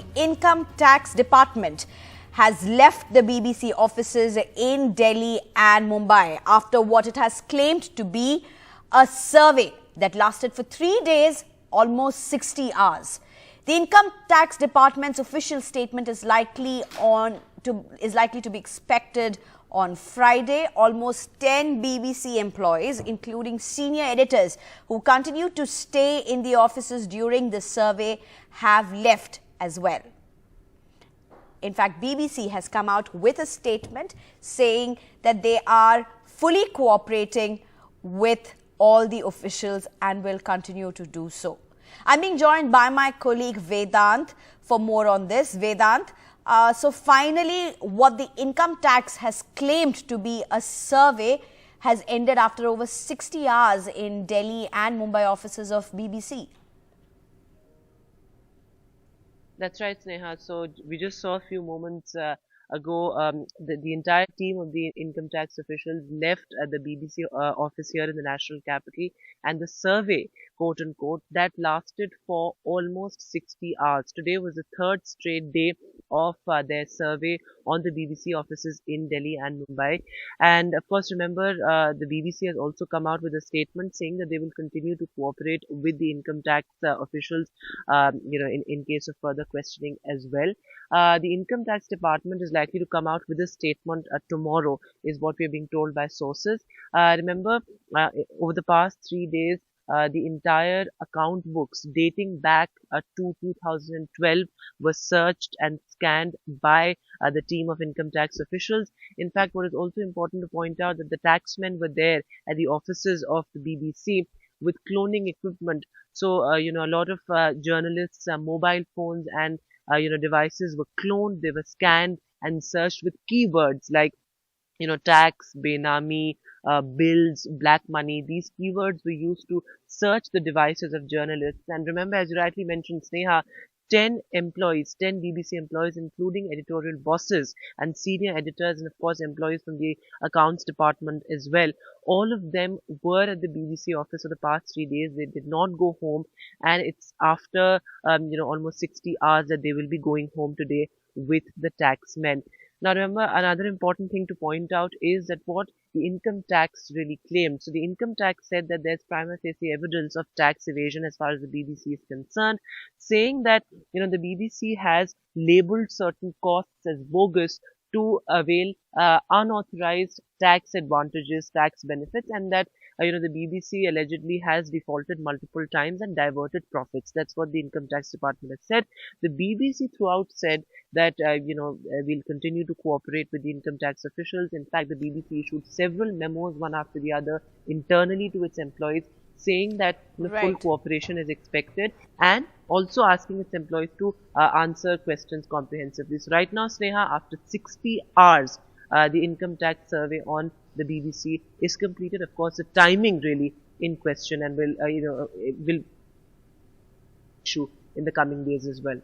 the Income Tax Department has left the BBC offices in Delhi and Mumbai after what it has claimed to be a survey that lasted for 3 days, almost 60 hours. The Income Tax Department's official statement is likely to be expected on Friday. Almost 10 BBC employees, including senior editors who continued to stay in the offices during the survey, have left as well. In fact, BBC has come out with a statement saying that they are fully cooperating with all the officials and will continue to do so. I'm being joined by my colleague Vedant for more on this. Vedant, so finally, what the income tax has claimed to be a survey has ended after over 60 hours in Delhi and Mumbai offices of BBC. That's right, Sneha. So we just saw a few moments ago, the entire team of the income tax officials left the BBC office here in the national capital, and the survey, quote unquote, that lasted for almost 60 hours. Today was the third straight day of their survey on the BBC offices in Delhi and Mumbai. And of course, remember, the BBC has also come out with a statement saying that they will continue to cooperate with the income tax officials, in case of further questioning as well. The income tax department is likely to come out with a statement tomorrow, is what we are being told by sources. Remember, over the past 3 days, the entire account books dating back to 2012 were searched and scanned by the team of income tax officials. In fact, what is also important to point out that the taxmen were there at the offices of the BBC with cloning equipment. So, a lot of journalists' mobile phones and devices were cloned. They were scanned and searched with keywords like, tax, benami, bills, black money. These keywords were used to search the devices of journalists. And remember, as you rightly mentioned, Sneha, 10 BBC employees, including editorial bosses and senior editors, and of course employees from the accounts department as well. All of them were at the BBC office for the past 3 days. They did not go home, and it's after almost 60 hours that they will be going home today with the taxmen. Now remember, another important thing to point out is that what the income tax really claimed. So the income tax said that there's prima facie evidence of tax evasion as far as the BBC is concerned, saying that, the BBC has labeled certain costs as bogus to avail unauthorized tax advantages, tax benefits, and that the BBC allegedly has defaulted multiple times and diverted profits. That's what the income tax department has said. The BBC throughout said that we'll continue to cooperate with the income tax officials. In fact, the BBC issued several memos, one after the other, internally to its employees, saying that full cooperation is expected, and also asking its employees to answer questions comprehensively. So right now, Sneha, after 60 hours, the income tax survey on the BBC is completed. Of course, the timing really in question, and will issue in the coming days as well.